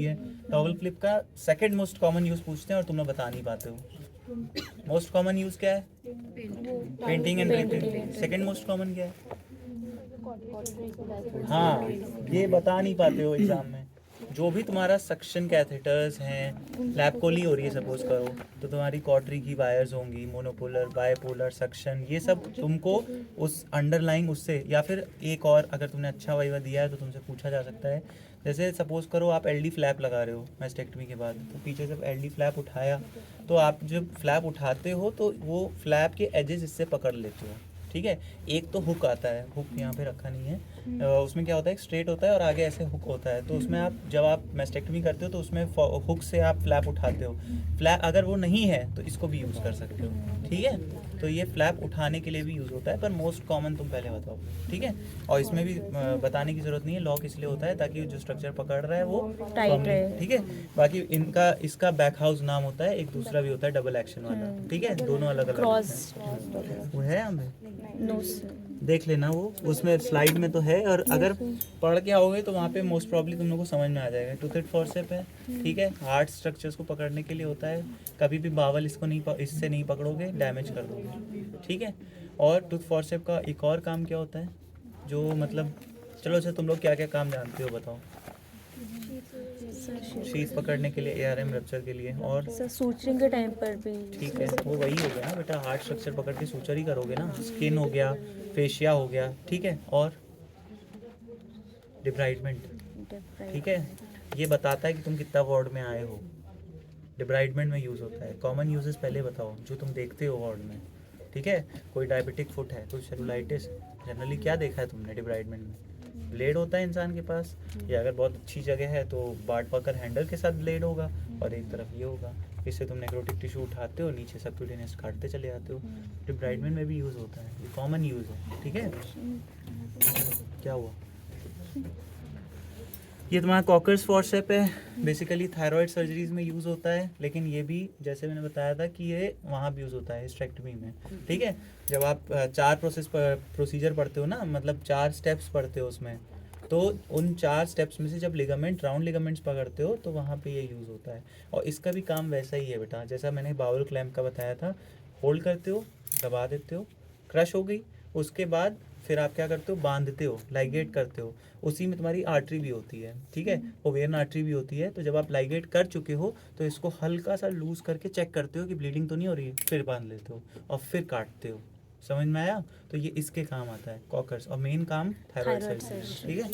है। Toggle flip का second most common use पूछते हैं और तुम लोग बता नहीं पाते हो। मोस्ट कॉमन यूज क्या है? Painting and draping. Second most common क्या है? हाँ, ये बता नहीं पाते हो एग्जाम में। जो भी तुम्हारा सक्शन कैथेटर्स हैं, लैब कोली हो रही है सपोज करो, तो तुम्हारी कॉटरी की वायर्स होंगी, मोनोपोलर, बायपोलर, सक्शन, ये सब तुमको उस अंडरलाइंग उससे, या फिर एक और अगर तुमने अच्छा वाइवा दिया है तो तुमसे पूछा जा सकता है। जैसे सपोज करो आप एलडी फ्लैप लगा रहे हो मैस्टेक्टमी के बाद, तो पीछे से एलडी फ्लैप उठाया, तो आप जब फ्लैप उठाते हो तो वो फ्लैप के एजेस इससे पकड़ लेते हो, ठीक है। एक तो हुक आता है, हुक यहाँ पे रखा नहीं है, उसमें क्या होता है, स्ट्रेट होता है और आगे ऐसे हुक होता है, तो उसमें आप जब आप मैस्टेक्टमी करते हो तो उसमें हुक से आप फ्लैप उठाते हो। फ्लैप अगर वो नहीं है तो इसको भी यूज़ कर सकते हो, ठीक है। तो ये फ्लैप उठाने के लिए भी यूज़ होता है, पर मोस्ट कॉमन तुम पहले बताओ, ठीक है। और इसमें भी बताने की ज़रूरत नहीं है, लॉक इसलिए होता है ताकि जो स्ट्रक्चर पकड़ रहा है वो टाइट firmly, रहे। ठीक है। बाकी इनका इसका बैक हाउस नाम होता है, एक दूसरा भी होता है डबल एक्शन वाला, ठीक है, दोनों अलग अलग क्रॉस हैं। वो है हमें नो देख लेना, वो उसमें स्लाइड में तो है, और अगर पढ़ के आओगे तो वहाँ पे मोस्ट प्रॉब्ली तुम लोग को समझ में आ जाएगा। टूथेड फॉर्सेप है, ठीक है, हार्ड स्ट्रक्चर्स को पकड़ने के लिए होता है। कभी भी बावल इसको नहीं इससे नहीं पकड़ोगे, डैमेज कर दोगे, ठीक है। और टूथ फॉर्सेप का एक और काम क्या होता है, जो मतलब, चलो अच्छा तुम लोग क्या क्या काम जानते हो बताओ। शीथ पकड़ने के लिए, एआरएम रप्चर के लिए, और सर सूचरिंग के टाइम पर भी ठीक है, वो वही हो गया ना बेटा, हार्ड स्ट्रक्चर पकड़ के सूचर ही करोगे ना। स्किन हो गया, फेशिया हो गया, ठीक है, और डिब्राइडमेंट, ठीक है, ये बताता है कि तुम कितना वार्ड में आए हो। डिब्राइडमेंट में यूज़ होता है। कॉमन यूजेस पहले बताओ जो तुम देखते हो वार्ड में, ठीक है। कोई डायबिटिक फुट है, कोई सेलुलाइटिस, जनरली क्या देखा है तुमने डिब्राइडमेंट में? ब्लेड होता है इंसान के पास, या अगर बहुत अच्छी जगह है तो बाट पकड़ हैंडल के साथ ब्लेड होगा, और एक तरफ ये होगा। इससे तुम नेक्रोटिक टिश्यू उठाते हो, नीचे सबक्यूटेनियस काटते चले जाते हो। डिब्राइडमेंट में भी यूज़ होता है, ये कॉमन यूज़ है, ठीक है। क्या हुआ? ये तुम्हारा कॉकर्स फॉर्सेप है, बेसिकली थायराइड सर्जरीज में यूज़ होता है, लेकिन ये भी जैसे मैंने बताया था कि ये वहाँ भी यूज़ होता है हिस्टेक्टमी में, ठीक है। जब आप चार प्रोसीजर पढ़ते हो ना, मतलब 4 स्टेप्स पढ़ते हो उसमें, तो उन 4 स्टेप्स में से जब लिगामेंट, राउंड लिगामेंट्स पकड़ते हो तो वहाँ पे ये यूज़ होता है। और इसका भी काम वैसा ही है बेटा, जैसा मैंने बाउल क्लैम्प का बताया था, होल्ड करते हो, दबा देते हो, क्रश हो गई, उसके बाद फिर आप क्या करते हो, बांधते हो, लाइगेट करते हो। उसी में तुम्हारी आर्टरी भी होती है, ठीक है, ओवेरियन आर्टरी भी होती है। तो जब आप लाइगेट कर चुके हो तो इसको हल्का सा लूज करके चेक करते हो कि ब्लीडिंग तो नहीं हो रही है, फिर बांध लेते हो और फिर काटते हो। समझ में आया? तो ये इसके काम आता है कॉकर्स, और मेन काम थायराइड थायराइड सर्जरी, सर्जरी। ठीक है।